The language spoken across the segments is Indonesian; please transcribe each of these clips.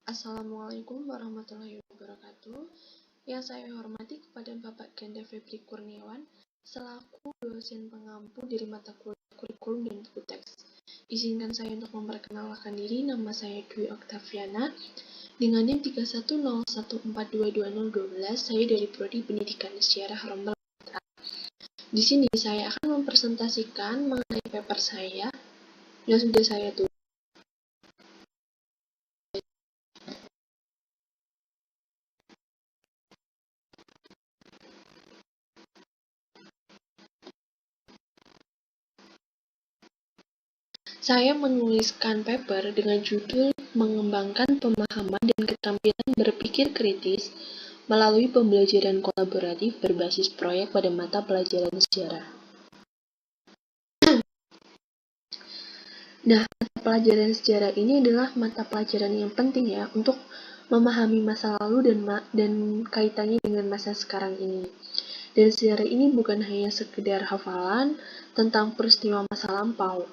Assalamualaikum warahmatullahi wabarakatuh. Yang saya hormati kepada Bapak Ganda Febri Kurniawan selaku dosen pengampu dari mata kuliah kurikulum dan buku teks. Izinkan saya untuk memperkenalkan diri. Nama saya Dwi Oktaviana dengan NIM 3101422012. Saya dari Prodi Pendidikan Sejarah Rombel. Di sini saya akan mempresentasikan mengenai paper saya yang sudah saya tulis. Saya menuliskan paper dengan judul Mengembangkan Pemahaman dan Keterampilan Berpikir Kritis melalui Pembelajaran Kolaboratif Berbasis Proyek pada Mata Pelajaran Sejarah. Nah, mata pelajaran sejarah ini adalah mata pelajaran yang penting ya untuk memahami masa lalu dan kaitannya dengan masa sekarang ini. Dan sejarah ini bukan hanya sekedar hafalan tentang peristiwa masa lampau,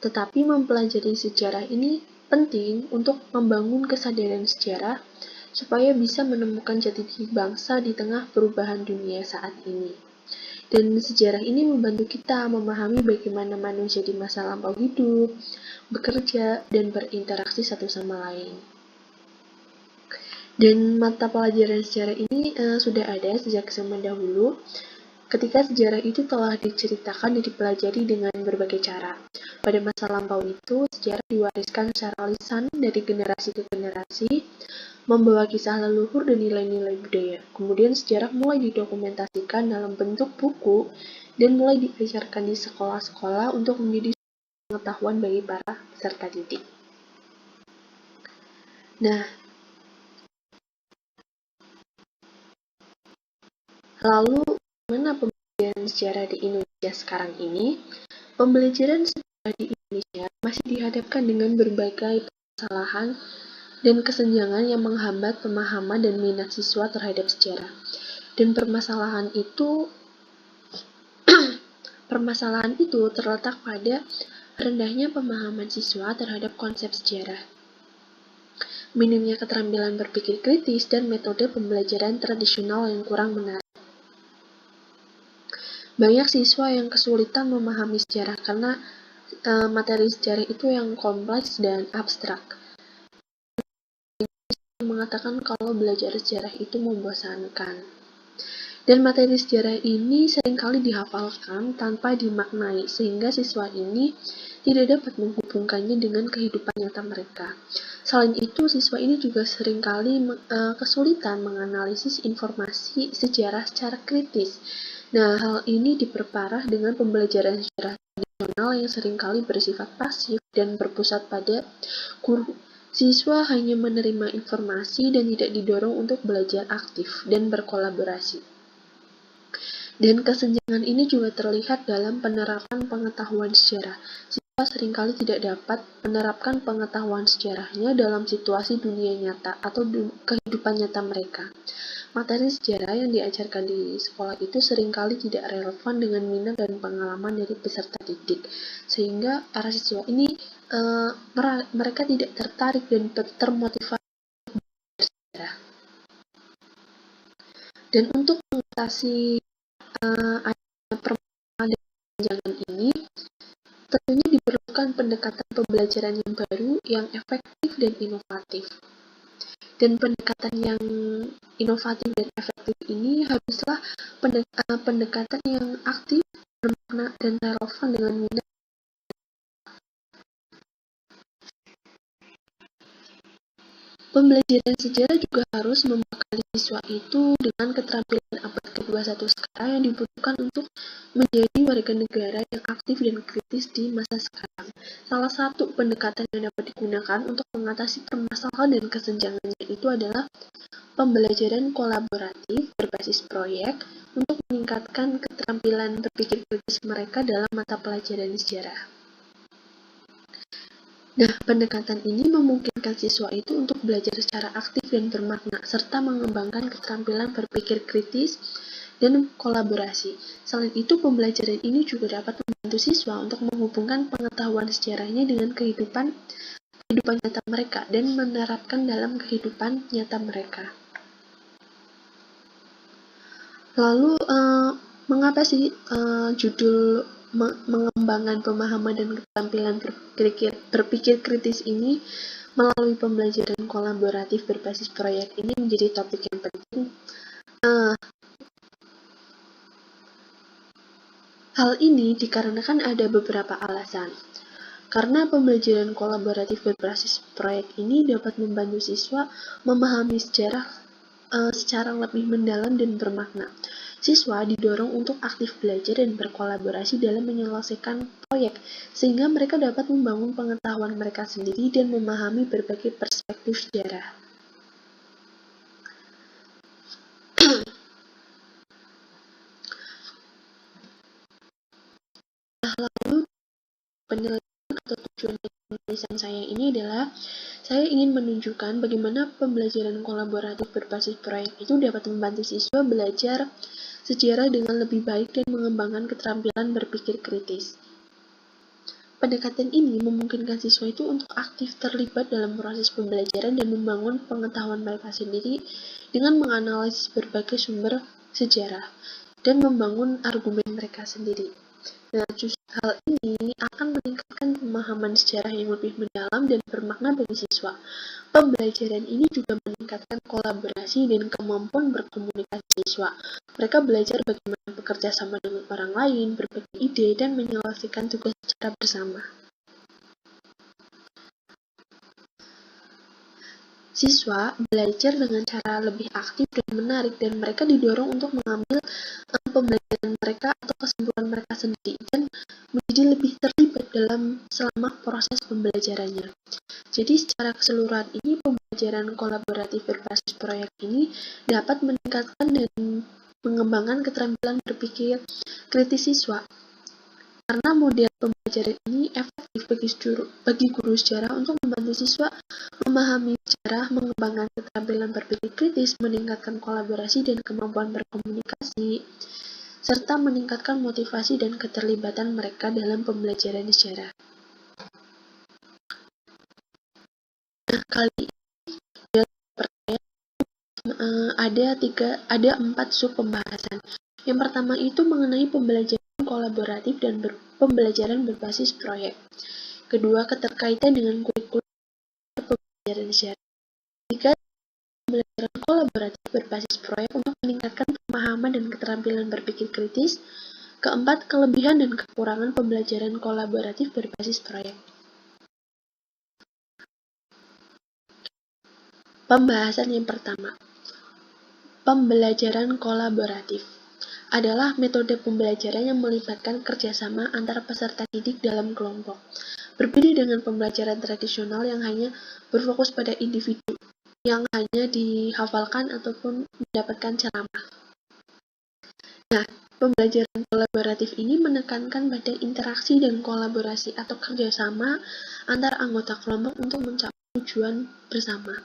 tetapi mempelajari sejarah ini penting untuk membangun kesadaran sejarah supaya bisa menemukan jati diri bangsa di tengah perubahan dunia saat ini. Dan sejarah ini membantu kita memahami bagaimana manusia di masa lampau hidup, bekerja, dan berinteraksi satu sama lain. Dan mata pelajaran sejarah ini sudah ada sejak zaman dahulu, ketika sejarah itu telah diceritakan dan dipelajari dengan berbagai cara. Pada masa lampau itu, sejarah diwariskan secara lisan dari generasi ke generasi, membawa kisah leluhur dan nilai-nilai budaya. Kemudian sejarah mulai didokumentasikan dalam bentuk buku dan mulai diajarkan di sekolah-sekolah untuk menjadi pengetahuan bagi para peserta didik. Nah, lalu bagaimana pembelajaran sejarah di Indonesia sekarang ini? Pembelajaran sejarah di Indonesia masih dihadapkan dengan berbagai permasalahan dan kesenjangan yang menghambat pemahaman dan minat siswa terhadap sejarah. Dan permasalahan itu terletak pada rendahnya pemahaman siswa terhadap konsep sejarah, minimnya keterampilan berpikir kritis, dan metode pembelajaran tradisional yang kurang menarik. Banyak siswa yang kesulitan memahami sejarah karena materi sejarah itu yang kompleks dan abstrak. Mengatakan kalau belajar sejarah itu membosankan. Dan materi sejarah ini seringkali dihafalkan tanpa dimaknai, sehingga siswa ini tidak dapat menghubungkannya dengan kehidupan nyata mereka. Selain itu, siswa ini juga seringkali kesulitan menganalisis informasi sejarah secara kritis. Nah, hal ini diperparah dengan pembelajaran sejarah tradisional yang seringkali bersifat pasif dan berpusat pada guru. Siswa hanya menerima informasi dan tidak didorong untuk belajar aktif dan berkolaborasi. Dan kesenjangan ini juga terlihat dalam penerapan pengetahuan sejarah. Siswa seringkali tidak dapat menerapkan pengetahuan sejarahnya dalam situasi dunia nyata atau kehidupan nyata mereka. Materi sejarah yang diajarkan di sekolah itu seringkali tidak relevan dengan minat dan pengalaman dari peserta didik, sehingga para siswa ini mereka tidak tertarik dan termotivasi belajar sejarah. Dan untuk mengatasi permasalahan dan kesenjangan ini, tentunya diperlukan pendekatan pembelajaran yang baru, yang efektif dan inovatif. Dan pendekatan yang inovatif dan efektif ini haruslah pendekatan yang aktif, bermakna, dan relevan dengan minat. Pembelajaran sejarah juga harus membekali siswa itu dengan keterampilan abad ke-21 sekarang yang dibutuhkan untuk menjadi warga negara yang aktif dan kritis di masa sekarang. Salah satu pendekatan yang dapat digunakan untuk mengatasi permasalahan dan kesenjangannya itu adalah pembelajaran kolaboratif berbasis proyek untuk meningkatkan keterampilan berpikir kritis mereka dalam mata pelajaran sejarah. Nah, pendekatan ini memungkinkan siswa itu untuk belajar secara aktif dan bermakna, serta mengembangkan keterampilan berpikir kritis dan kolaborasi. Selain itu, pembelajaran ini juga dapat membantu siswa untuk menghubungkan pengetahuan sejarahnya dengan kehidupan kehidupan nyata mereka dan menerapkan dalam kehidupan nyata mereka. Lalu, mengapa sih judul mengembangkan pemahaman dan keterampilan berpikir kritis ini melalui pembelajaran kolaboratif berbasis proyek ini menjadi topik yang penting? Hal ini dikarenakan ada beberapa alasan. Karena pembelajaran kolaboratif berbasis proyek ini dapat membantu siswa memahami sejarah secara lebih mendalam dan bermakna. Siswa didorong untuk aktif belajar dan berkolaborasi dalam menyelesaikan proyek, sehingga mereka dapat membangun pengetahuan mereka sendiri dan memahami berbagai perspektif sejarah. Lalu, penilaian atau tujuan penulisan saya ini adalah saya ingin menunjukkan bagaimana pembelajaran kolaboratif berbasis proyek itu dapat membantu siswa belajar sejarah dengan lebih baik dan mengembangkan keterampilan berpikir kritis. Pendekatan ini memungkinkan siswa itu untuk aktif terlibat dalam proses pembelajaran dan membangun pengetahuan mereka sendiri dengan menganalisis berbagai sumber sejarah dan membangun argumen mereka sendiri. Nah, justru hal ini akan meningkatkan pemahaman sejarah yang lebih mendalam dan bermakna bagi siswa. Pembelajaran ini juga meningkatkan kolaborasi dan kemampuan berkomunikasi siswa. Mereka belajar bagaimana bekerja sama dengan orang lain, berbagi ide, dan menyelesaikan tugas secara bersama. Siswa belajar dengan cara lebih aktif dan menarik, dan mereka didorong untuk mengambil pembelajaran mereka atau kesimpulan mereka sendiri dan menjadi lebih terlibat selama proses pembelajarannya. Jadi secara keseluruhan ini pembelajaran kolaboratif berbasis proyek ini dapat meningkatkan dan mengembangkan keterampilan berpikir kritis siswa. Karena model pembelajaran ini efektif bagi guru sejarah untuk membantu siswa memahami sejarah, mengembangkan keterampilan berpikir kritis, meningkatkan kolaborasi dan kemampuan berkomunikasi, serta meningkatkan motivasi dan keterlibatan mereka dalam pembelajaran sejarah. Nah, kali ini ada 4 sub pembahasan. Yang pertama itu mengenai pembelajaran kolaboratif dan pembelajaran berbasis proyek. Kedua, keterkaitan dengan kurikulum pembelajaran sejarah. Ketiga, pembelajaran kolaboratif berbasis proyek untuk meningkatkan pemahaman dan keterampilan berpikir kritis. Keempat, kelebihan dan kekurangan pembelajaran kolaboratif berbasis proyek. Pembahasan yang pertama, pembelajaran kolaboratif adalah metode pembelajaran yang melibatkan kerjasama antar peserta didik dalam kelompok. Berbeda dengan pembelajaran tradisional yang hanya berfokus pada individu, yang hanya dihafalkan ataupun mendapatkan ceramah. Nah, pembelajaran kolaboratif ini menekankan pada interaksi dan kolaborasi atau kerjasama antar anggota kelompok untuk mencapai tujuan bersama.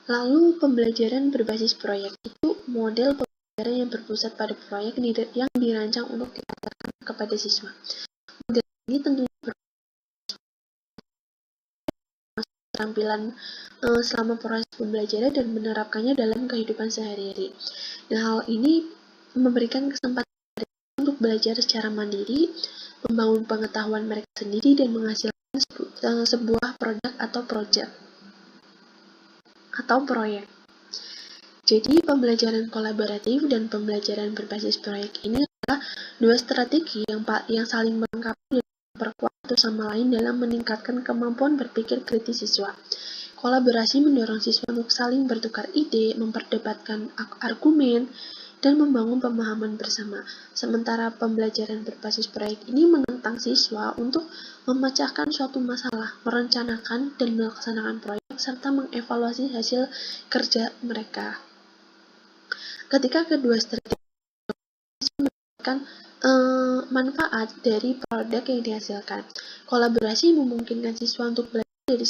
Lalu, pembelajaran berbasis proyek itu model pembelajaran yang berpusat pada proyek yang dirancang untuk diajarkan kepada siswa. Model ini tentunya keterampilan selama proses pembelajaran dan menerapkannya dalam kehidupan sehari-hari. Nah, hal ini memberikan kesempatan untuk belajar secara mandiri, membangun pengetahuan mereka sendiri, dan menghasilkan sebuah produk atau proyek. Jadi, pembelajaran kolaboratif dan pembelajaran berbasis proyek ini adalah dua strategi yang saling melengkapi dan memperkuat satu sama lain dalam meningkatkan kemampuan berpikir kritis siswa. Kolaborasi mendorong siswa untuk saling bertukar ide, memperdebatkan argumen, dan membangun pemahaman bersama. Sementara pembelajaran berbasis proyek ini menentang siswa untuk memecahkan suatu masalah, merencanakan dan melaksanakan proyek, serta mengevaluasi hasil kerja mereka. Ketika kedua strategi memberikan manfaat dari produk yang dihasilkan, kolaborasi memungkinkan siswa untuk belajar dari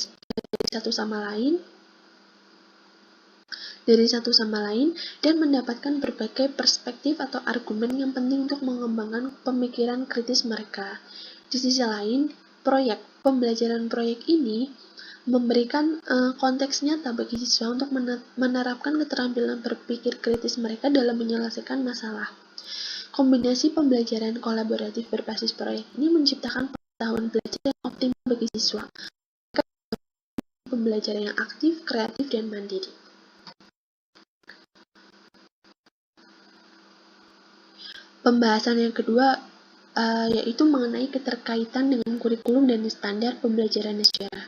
satu sama lain dan mendapatkan berbagai perspektif atau argumen yang penting untuk mengembangkan pemikiran kritis mereka. Di sisi lain, proyek. Pembelajaran proyek ini memberikan konteks nyata bagi siswa untuk menerapkan keterampilan berpikir kritis mereka dalam menyelesaikan masalah. Kombinasi pembelajaran kolaboratif berbasis proyek ini menciptakan pengetahuan belajar yang optimal bagi siswa. Pembelajaran yang aktif, kreatif, dan mandiri. Pembahasan yang kedua yaitu mengenai keterkaitan dengan kurikulum dan standar pembelajaran sejarah.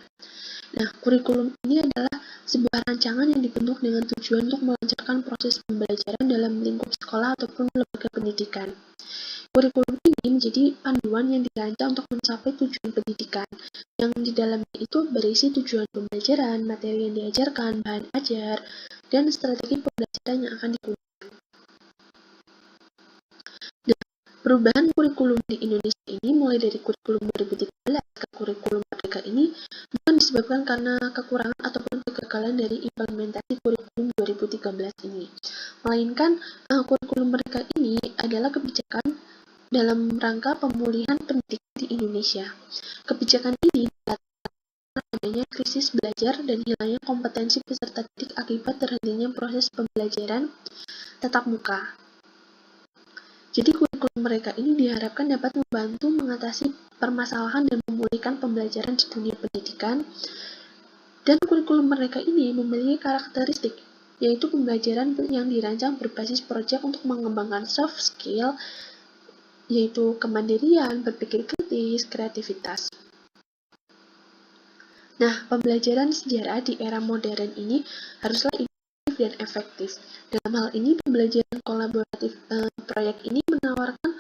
Nah, kurikulum ini adalah sebuah rancangan yang dibentuk dengan tujuan untuk melancarkan proses pembelajaran dalam lingkup sekolah ataupun lembaga pendidikan. Kurikulum ini menjadi panduan yang dirancang untuk mencapai tujuan pendidikan, yang di dalamnya itu berisi tujuan pembelajaran, materi yang diajarkan, bahan ajar, dan strategi pembelajaran yang akan digunakan. Perubahan kurikulum di Indonesia ini mulai dari kurikulum 2013 ke kurikulum Merdeka ini bukan disebabkan karena kekurangan ataupun kegagalan dari implementasi kurikulum 2013 ini, melainkan kurikulum Merdeka ini adalah kebijakan dalam rangka pemulihan pendidikan di Indonesia. Kebijakan ini dilatar adanya krisis belajar dan hilangnya kompetensi peserta didik akibat terhentinya proses pembelajaran tatap muka. Jadi kurikulum mereka ini diharapkan dapat membantu mengatasi permasalahan dan memulihkan pembelajaran di dunia pendidikan. Dan kurikulum mereka ini memiliki karakteristik, yaitu pembelajaran yang dirancang berbasis proyek untuk mengembangkan soft skill, yaitu kemandirian, berpikir kritis, kreativitas. Nah, pembelajaran sejarah di era modern ini haruslah dan efektif. Dalam hal ini, pembelajaran kolaboratif proyek ini menawarkan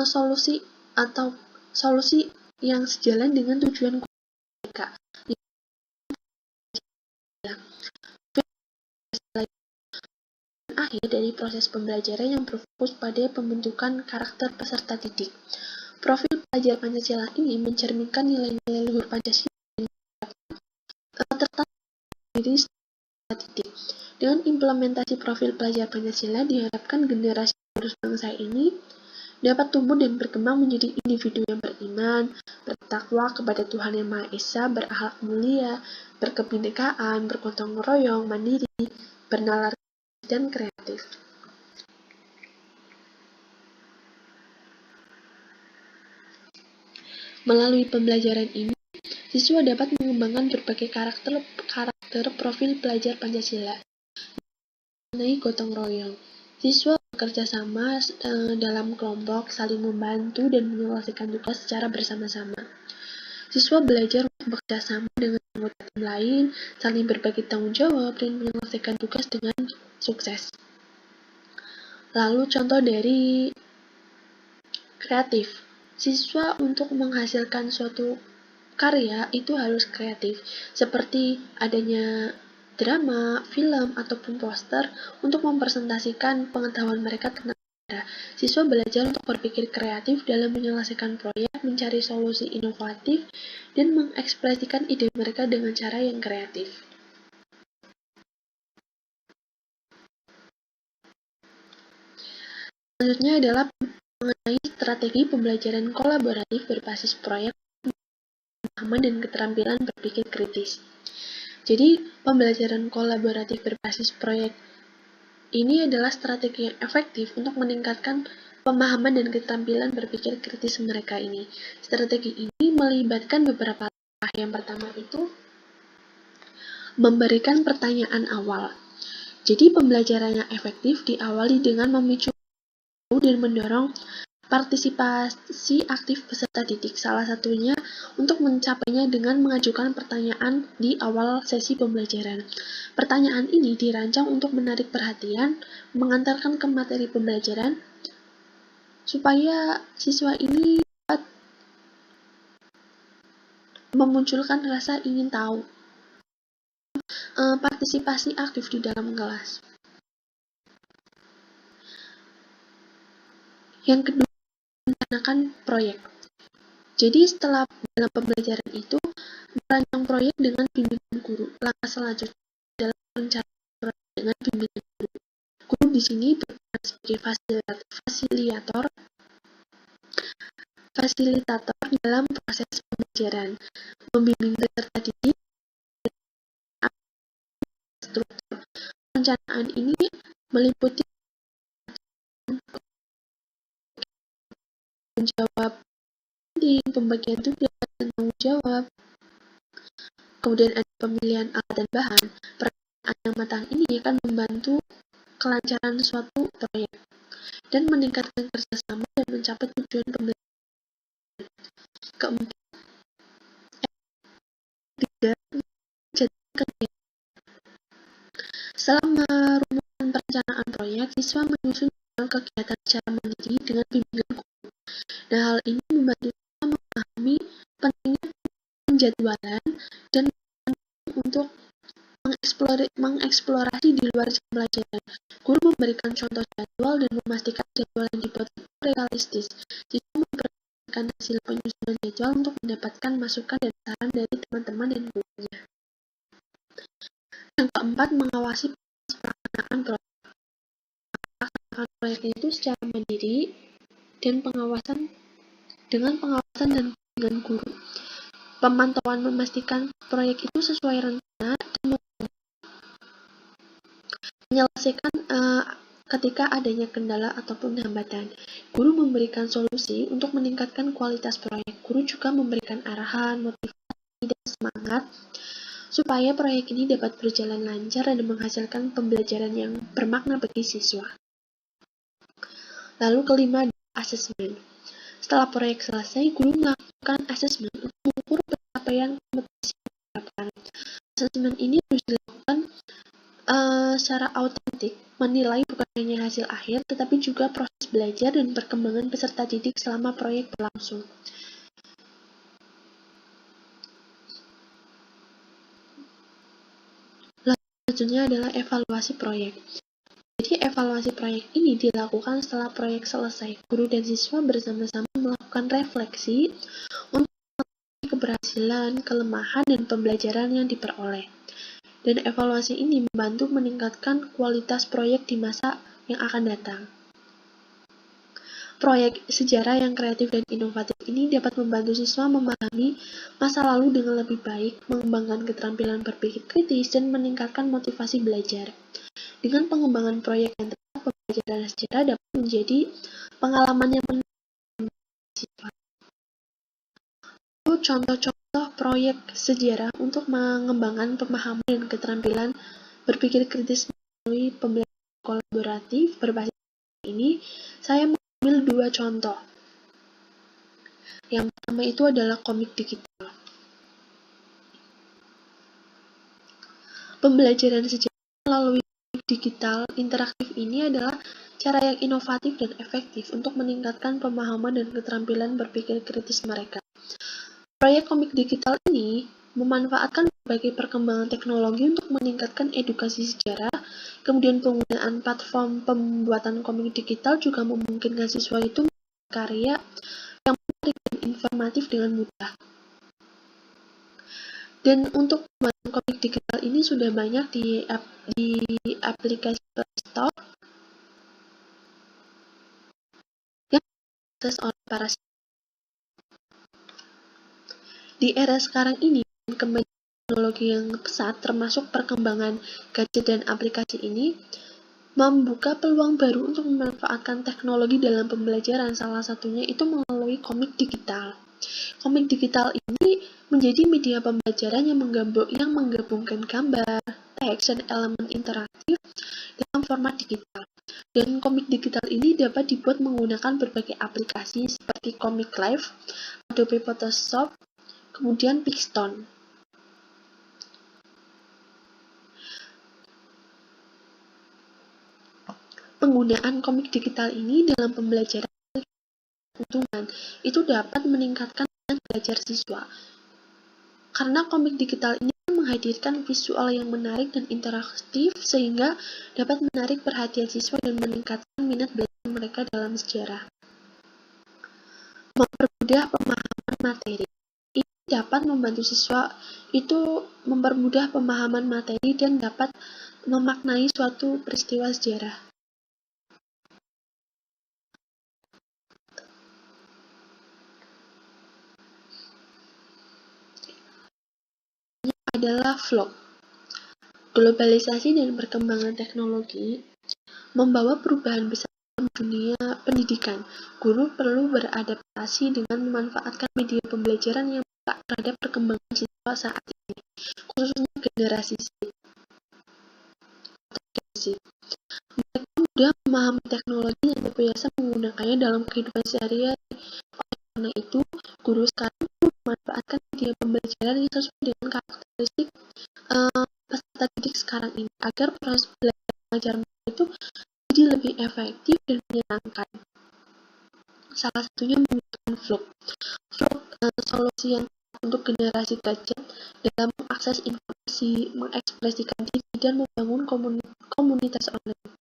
solusi yang sejalan dengan tujuan mereka. Akhir dari proses pembelajaran yang berfokus pada pembentukan karakter peserta didik. Profil pelajar Pancasila ini mencerminkan nilai-nilai luhur Pancasila tertanam diri peserta didik. Dengan implementasi profil pelajar Pancasila, diharapkan generasi penerus bangsa ini dapat tumbuh dan berkembang menjadi individu yang beriman, bertakwa kepada Tuhan Yang Maha Esa, berakhlak mulia, berkebinekaan, bergotong royong, mandiri, bernalar dan kreatif. Melalui pembelajaran ini, siswa dapat mengembangkan berbagai karakter profil pelajar Pancasila. Mengenai gotong royong, siswa bekerja sama dalam kelompok, saling membantu dan menyelesaikan tugas secara bersama-sama. Siswa belajar untuk bekerja sama dengan anggota tim lain, saling berbagi tanggung jawab, dan menyelesaikan tugas dengan sukses. Lalu contoh dari kreatif. Siswa untuk menghasilkan suatu karya itu harus kreatif, seperti adanya drama, film, ataupun poster untuk mempresentasikan pengetahuan mereka tentang sejarah. Siswa belajar untuk berpikir kreatif dalam menyelesaikan proyek, mencari solusi inovatif, dan mengekspresikan ide mereka dengan cara yang kreatif. Selanjutnya adalah mengenai strategi pembelajaran kolaboratif berbasis proyek, pemahaman, dan keterampilan berpikir kritis. Jadi, pembelajaran kolaboratif berbasis proyek ini adalah strategi yang efektif untuk meningkatkan pemahaman dan keterampilan berpikir kritis mereka ini. Strategi ini melibatkan beberapa langkah. Yang pertama itu memberikan pertanyaan awal. Jadi, pembelajaran yang efektif diawali dengan memicu dan mendorong partisipasi aktif peserta didik, salah satunya untuk mencapainya dengan mengajukan pertanyaan di awal sesi pembelajaran. Pertanyaan ini dirancang untuk menarik perhatian, mengantarkan ke materi pembelajaran, supaya siswa ini dapat memunculkan rasa ingin tahu, partisipasi aktif di dalam kelas. Yang kedua, merencanakan proyek. Jadi setelah dalam pembelajaran itu, merancang proyek dengan bimbingan guru. Langkah selanjutnya adalah merencanakan proyek dengan bimbingan guru. Guru di sini berperan sebagai fasilitator fasilitator dalam proses pembelajaran, membimbing peserta didik, struktur. Perencanaan ini meliputi menjawab, pembagian tugas dan tanggung jawab, kemudian ada pemilihan alat dan bahan. Perencanaan yang matang ini akan membantu kelancaran suatu proyek dan meningkatkan kerjasama dan mencapai tujuan pembelajaran. Keempat, selama rumusan perencanaan proyek, siswa menyusun kegiatan secara mandiri dengan bimbingan guru. Dan hal ini membantu siswa memahami pentingnya penjadwalan dan untuk mengeksplorasi di luar jam pelajaran. Guru memberikan contoh jadwal dan memastikan jadwal yang dibuat realistis. Siswa memperhatikan hasil penyusunan jadwal untuk mendapatkan masukan dan saran dari teman-teman dan gurunya. Yang keempat, mengawasi pelaksanaan proyek. Pelaksanaan proyek itu secara mandiri dan pengawasan dan bimbingan guru. Pemantauan memastikan proyek itu sesuai rencana dan menyelesaikan ketika adanya kendala ataupun hambatan. Guru memberikan solusi untuk meningkatkan kualitas proyek. Guru juga memberikan arahan, motivasi, dan semangat supaya proyek ini dapat berjalan lancar dan menghasilkan pembelajaran yang bermakna bagi siswa. Lalu kelima, asesmen. Setelah proyek selesai, guru melakukan asesmen untuk mengukur pencapaian kompetisi harapan. Asesmen ini harus dilakukan secara autentik, menilai bukan hanya hasil akhir, tetapi juga proses belajar dan perkembangan peserta didik selama proyek berlangsung. Selanjutnya adalah evaluasi proyek. Jadi evaluasi proyek ini dilakukan setelah proyek selesai. Guru dan siswa bersama-sama melakukan refleksi untuk keberhasilan, kelemahan, dan pembelajaran yang diperoleh. Dan evaluasi ini membantu meningkatkan kualitas proyek di masa yang akan datang. Proyek sejarah yang kreatif dan inovatif ini dapat membantu siswa memahami masa lalu dengan lebih baik, mengembangkan keterampilan berpikir kritis, dan meningkatkan motivasi belajar. Dengan pengembangan proyek yang tepat, pembelajaran sejarah dapat menjadi pengalaman yang menarik siswa. Contoh-contoh proyek sejarah untuk mengembangkan pemahaman dan keterampilan berpikir kritis melalui pembelajaran kolaboratif berbasis ini, saya mengambil dua contoh. Yang pertama itu adalah komik digital. Pembelajaran sejarah melalui komik digital interaktif ini adalah cara yang inovatif dan efektif untuk meningkatkan pemahaman dan keterampilan berpikir kritis mereka. Proyek komik digital ini memanfaatkan berbagai perkembangan teknologi untuk meningkatkan edukasi sejarah. Kemudian penggunaan platform pembuatan komik digital juga memungkinkan siswa itu membuat karya yang menarik dan informatif dengan mudah. Dan untuk pembuatan komik digital ini sudah banyak di aplikasi Play Store yang diakses oleh para siswa. Di era sekarang ini, kemajuan teknologi yang pesat termasuk perkembangan gadget dan aplikasi ini membuka peluang baru untuk memanfaatkan teknologi dalam pembelajaran. Salah satunya itu melalui komik digital. Komik digital ini menjadi media pembelajaran yang menggabungkan gambar, teks, dan elemen interaktif dalam format digital. Dan komik digital ini dapat dibuat menggunakan berbagai aplikasi seperti Comic Live, Adobe Photoshop, kemudian Pixton. Penggunaan komik digital ini dalam pembelajaran keuntungan itu dapat meningkatkan minat belajar siswa. Karena komik digital ini menghadirkan visual yang menarik dan interaktif sehingga dapat menarik perhatian siswa dan meningkatkan minat belajar mereka dalam sejarah. Mempermudah pemahaman materi. Ini dapat membantu siswa itu mempermudah pemahaman materi dan dapat memaknai suatu peristiwa sejarah. adalah vlog. Globalisasi dan perkembangan teknologi membawa perubahan besar dalam dunia pendidikan. Guru perlu beradaptasi dengan memanfaatkan media pembelajaran yang peka terhadap perkembangan siswa saat ini, khususnya generasi Z. Mereka mudah memahami teknologi dan terbiasa menggunakannya dalam kehidupan sehari-hari. Oleh karena itu, guru sekarang perlu memanfaatkan media pembelajaran yang sesuai dengan karakteristik peserta didik sekarang ini, agar proses belajar mengajar mereka itu jadi lebih efektif dan menyenangkan. Salah satunya menggunakan vlog. Vlog solusi yang tepat untuk generasi gadget dalam mengakses informasi, mengekspresikan diri, dan membangun komunitas online.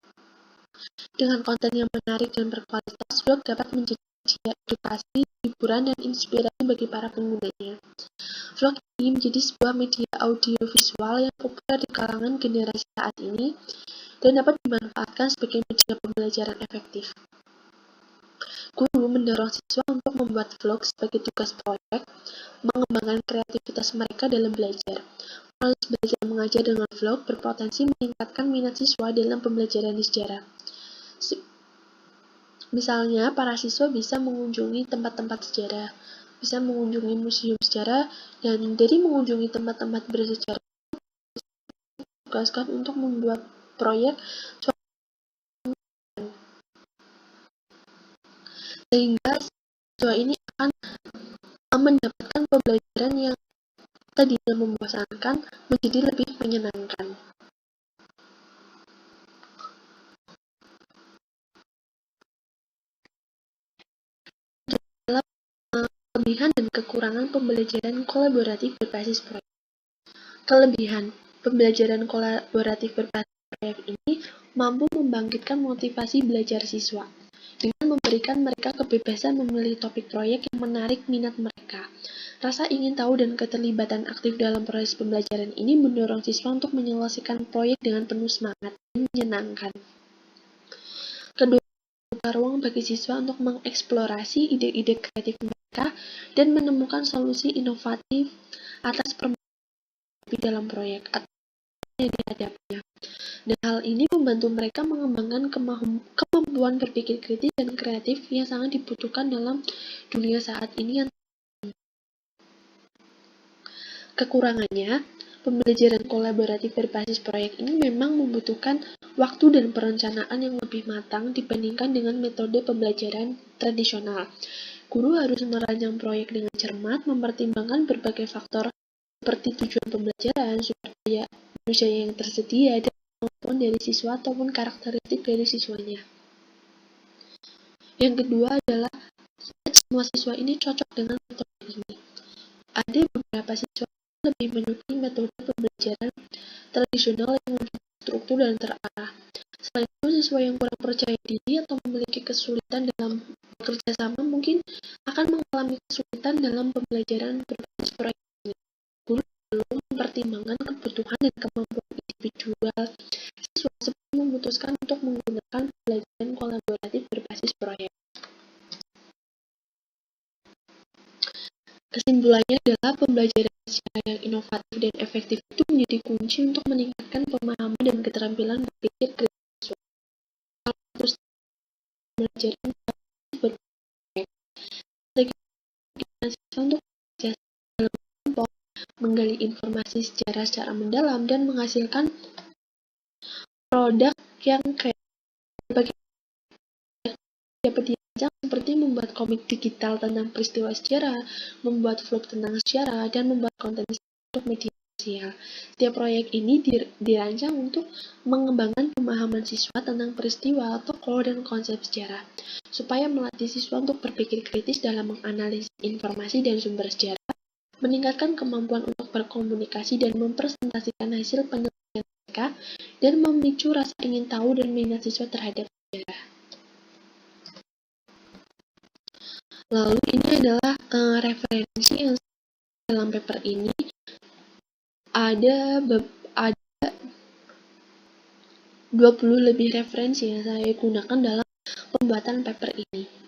Dengan konten yang menarik dan berkualitas, vlog dapat menjadi media edukasi, hiburan, dan inspirasi bagi para penggunanya. Vlog ini menjadi sebuah media audiovisual yang populer di kalangan generasi saat ini dan dapat dimanfaatkan sebagai media pembelajaran efektif. Guru mendorong siswa untuk membuat vlog sebagai tugas proyek, mengembangkan kreativitas mereka dalam belajar. Proses belajar mengajar dengan vlog berpotensi meningkatkan minat siswa dalam pembelajaran sejarah. Misalnya, para siswa bisa mengunjungi tempat-tempat sejarah, bisa mengunjungi museum sejarah, dan dari mengunjungi tempat-tempat bersejarah, ditugaskan untuk membuat proyek sehingga siswa ini akan mendapatkan pembelajaran yang tadinya membosankan menjadi lebih menyenangkan. Dalam kelebihan dan kekurangan pembelajaran kolaboratif berbasis proyek. Kelebihan pembelajaran kolaboratif berbasis proyek ini mampu membangkitkan motivasi belajar siswa dengan memberikan mereka kebebasan memilih topik proyek yang menarik minat mereka. Rasa ingin tahu dan keterlibatan aktif dalam proses pembelajaran ini mendorong siswa untuk menyelesaikan proyek dengan penuh semangat dan menyenangkan. Kedua, membuka ruang bagi siswa untuk mengeksplorasi ide-ide kreatif mereka dan menemukan solusi inovatif atas permasalahan di dalam proyek atau yang dihadapinya. Dan hal ini membantu mereka mengembangkan kemampuan berpikir kritis dan kreatif yang sangat dibutuhkan dalam dunia saat ini yang kekurangannya, pembelajaran kolaboratif berbasis proyek ini memang membutuhkan waktu dan perencanaan yang lebih matang dibandingkan dengan metode pembelajaran tradisional. Guru harus merancang proyek dengan cermat, mempertimbangkan berbagai faktor seperti tujuan pembelajaran, sumber daya manusia yang tersedia, dan kemampuan dari siswa ataupun karakteristik dari siswanya. Yang kedua adalah semua siswa ini cocok dengan metode ini. Ada beberapa siswa lebih menyukai metode pembelajaran tradisional yang lebih terstruktur dan terarah. Selain itu, siswa yang kurang percaya diri atau memiliki kesulitan dalam bekerja sama mungkin akan mengalami kesulitan dalam pembelajaran berbasis proyek ini. Guru perlu mempertimbangkan kebutuhan dan kemampuan individual siswa sebelum memutuskan untuk menggunakan pembelajaran kolaboratif berbasis proyek. Kesimpulannya adalah pembelajaran secara yang inovatif dan efektif itu menjadi kunci untuk meningkatkan pemahaman dan keterampilan berpikir kritis siswa. Salah satu pembelajaran berproyek siswa untuk bekerja dalam kelompok, menggali informasi sejarah secara mendalam, dan menghasilkan produk yang kreatif dapat dirancang seperti membuat komik digital tentang peristiwa sejarah, membuat vlog tentang sejarah, dan membuat konten untuk media sosial. Setiap proyek ini dirancang untuk mengembangkan pemahaman siswa tentang peristiwa, tokoh, dan konsep sejarah, supaya melatih siswa untuk berpikir kritis dalam menganalisis informasi dan sumber sejarah, meningkatkan kemampuan untuk berkomunikasi dan mempresentasikan hasil penelitian mereka, dan memicu rasa ingin tahu dan minat siswa terhadap sejarah. Lalu ini adalah referensi yang dalam paper ini ada 20 lebih referensi yang saya gunakan dalam pembuatan paper ini.